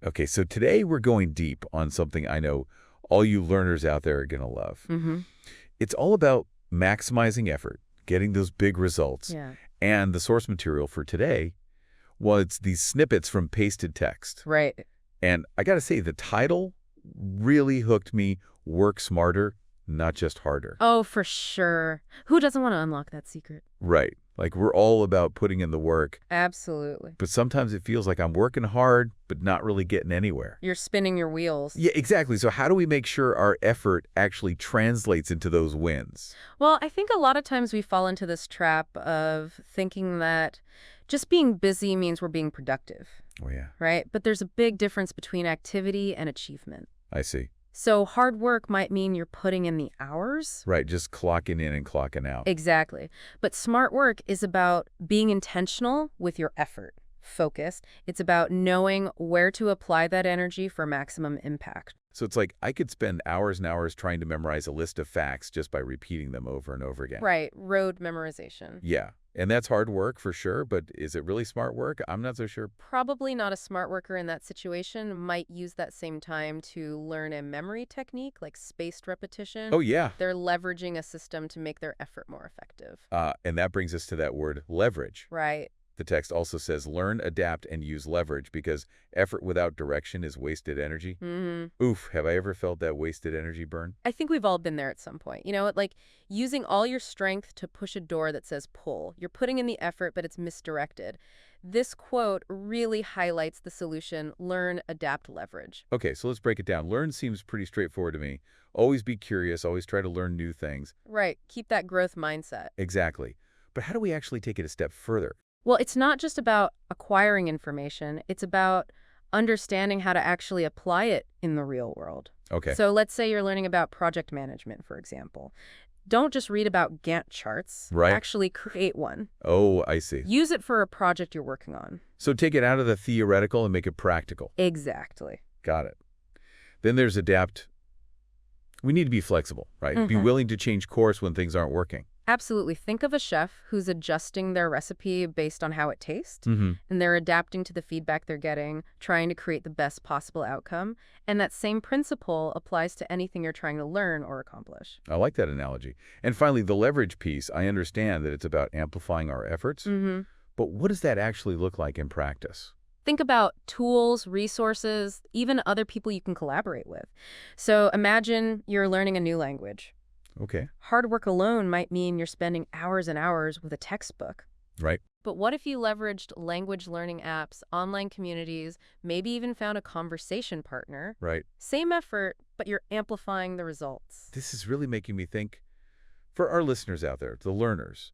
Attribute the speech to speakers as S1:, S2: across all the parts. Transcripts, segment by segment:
S1: Okay, so today we're going deep on something I know all you learners out there are going to love.
S2: Mm-hmm.
S1: It's all about maximizing effort, getting those big results,
S2: Yeah.
S1: and the source material for today, well, it's these snippets from pasted text.
S2: Right.
S1: And I got to say, the title really hooked me. Work smarter, not just harder.
S2: Oh, for sure. Who doesn't want to unlock that secret?
S1: Right. Like we're all about putting in the work,
S2: Absolutely.
S1: but sometimes it feels like I'm working hard, but not really getting anywhere.
S2: You're spinning your wheels.
S1: Yeah, exactly. So how do we make sure our effort actually translates into those wins?
S2: Well, I think a lot of times we fall into this trap of thinking that just being busy means we're being productive,
S1: Oh, yeah.
S2: right? But there's a big difference between activity and achievement.
S1: I see.
S2: So hard work might mean you're putting in the hours.
S1: Right, just clocking in and clocking out.
S2: Exactly. But smart work is about being intentional with your effort, focused. It's about knowing where to apply that energy for maximum impact.
S1: So it's like I could spend hours and hours trying to memorize a list of facts just by repeating them over and over again.
S2: Right. Road memorization.
S1: Yeah, and that's hard work for sure, but is it really smart work? I'm not so sure.
S2: Probably not a smart worker in that situation might use that same time to learn a memory technique like spaced repetition.
S1: Oh, yeah.
S2: They're leveraging a system to make their effort more effective.
S1: And that brings us to that word leverage.
S2: Right.
S1: The text also says learn, adapt, and use leverage because effort without direction is wasted energy.
S2: Mm-hmm.
S1: Oof, have I ever felt that wasted energy burn?
S2: I think we've all been there at some point. You know, like using all your strength to push a door that says pull. You're putting in the effort, but it's misdirected. This quote really highlights the solution: learn, adapt, leverage.
S1: Okay, so let's break it down. Learn seems pretty straightforward to me. Always be curious, always try to learn new things.
S2: Right. Keep that growth mindset.
S1: Exactly. But how do we actually take it a step further?
S2: Well, it's not just about acquiring information. It's about understanding how to actually apply it in the real world.
S1: Okay.
S2: So let's say you're learning about project management, for example. Don't just read about Gantt charts.
S1: Right.
S2: Actually create one.
S1: Oh, I see.
S2: Use it for a project you're working on.
S1: So take it out of the theoretical and make it practical.
S2: Exactly.
S1: Got it. Then there's adapt. We need to be flexible, right? Be
S2: Mhm.
S1: willing to change course when things aren't working.
S2: Absolutely. Think of a chef who's adjusting their recipe based on how it tastes,
S1: Mm-hmm.
S2: and they're adapting to the feedback they're getting, trying to create the best possible outcome. And that same principle applies to anything you're trying to learn or accomplish.
S1: I like that analogy. And finally, the leverage piece. I understand that it's about amplifying our efforts,
S2: Mm-hmm.
S1: but what does that actually look like in practice?
S2: Think about tools, resources, even other people you can collaborate with. So imagine you're learning a new language.
S1: Okay.
S2: Hard work alone might mean you're spending hours and hours with a textbook.
S1: Right.
S2: But what if you leveraged language learning apps, online communities, maybe even found a conversation partner?
S1: Right.
S2: Same effort, but you're amplifying the results.
S1: This is really making me think, for our listeners out there, the learners,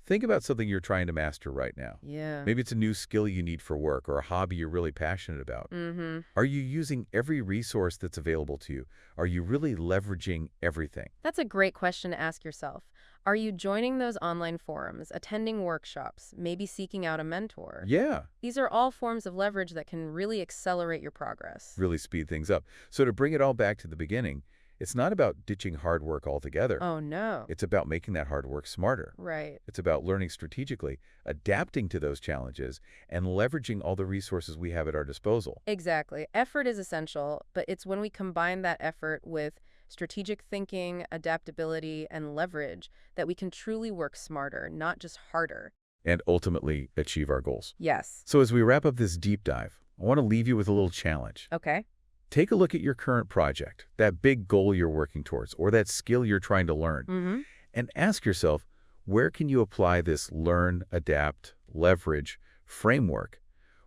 S1: think about something you're trying to master right now.
S2: Yeah.
S1: Maybe it's a new skill you need for work or a hobby you're really passionate about.
S2: Mm-hmm.
S1: Are you using every resource that's available to you? Are you really leveraging everything?
S2: That's a great question to ask yourself. Are you joining those online forums, attending workshops, maybe seeking out a mentor?
S1: Yeah,
S2: These are all forms of leverage that can really accelerate your progress.
S1: really speed things up. So to bring it all back to the beginning, it's not about ditching hard work altogether.
S2: Oh, no.
S1: It's about making that hard work smarter.
S2: Right.
S1: It's about learning strategically, adapting to those challenges, and leveraging all the resources we have at our disposal.
S2: Exactly. Effort is essential, but it's when we combine that effort with strategic thinking, adaptability, and leverage that we can truly work smarter, not just harder.
S1: And ultimately achieve our goals.
S2: Yes.
S1: So as we wrap up this deep dive, I want to leave you with a little challenge.
S2: Okay.
S1: Take a look at your current project, that big goal you're working towards, or that skill you're trying to learn,
S2: Mm-hmm.
S1: and ask yourself, where can you apply this learn, adapt, leverage framework?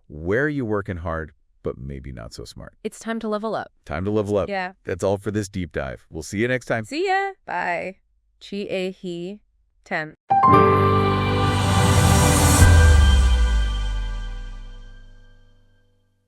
S1: Where are you working hard, but maybe not so smart?
S2: It's time to level up.
S1: Time to level up.
S2: Yeah.
S1: That's all for this deep dive. We'll see you next time.
S2: See ya. Bye. Chi-e-he 10.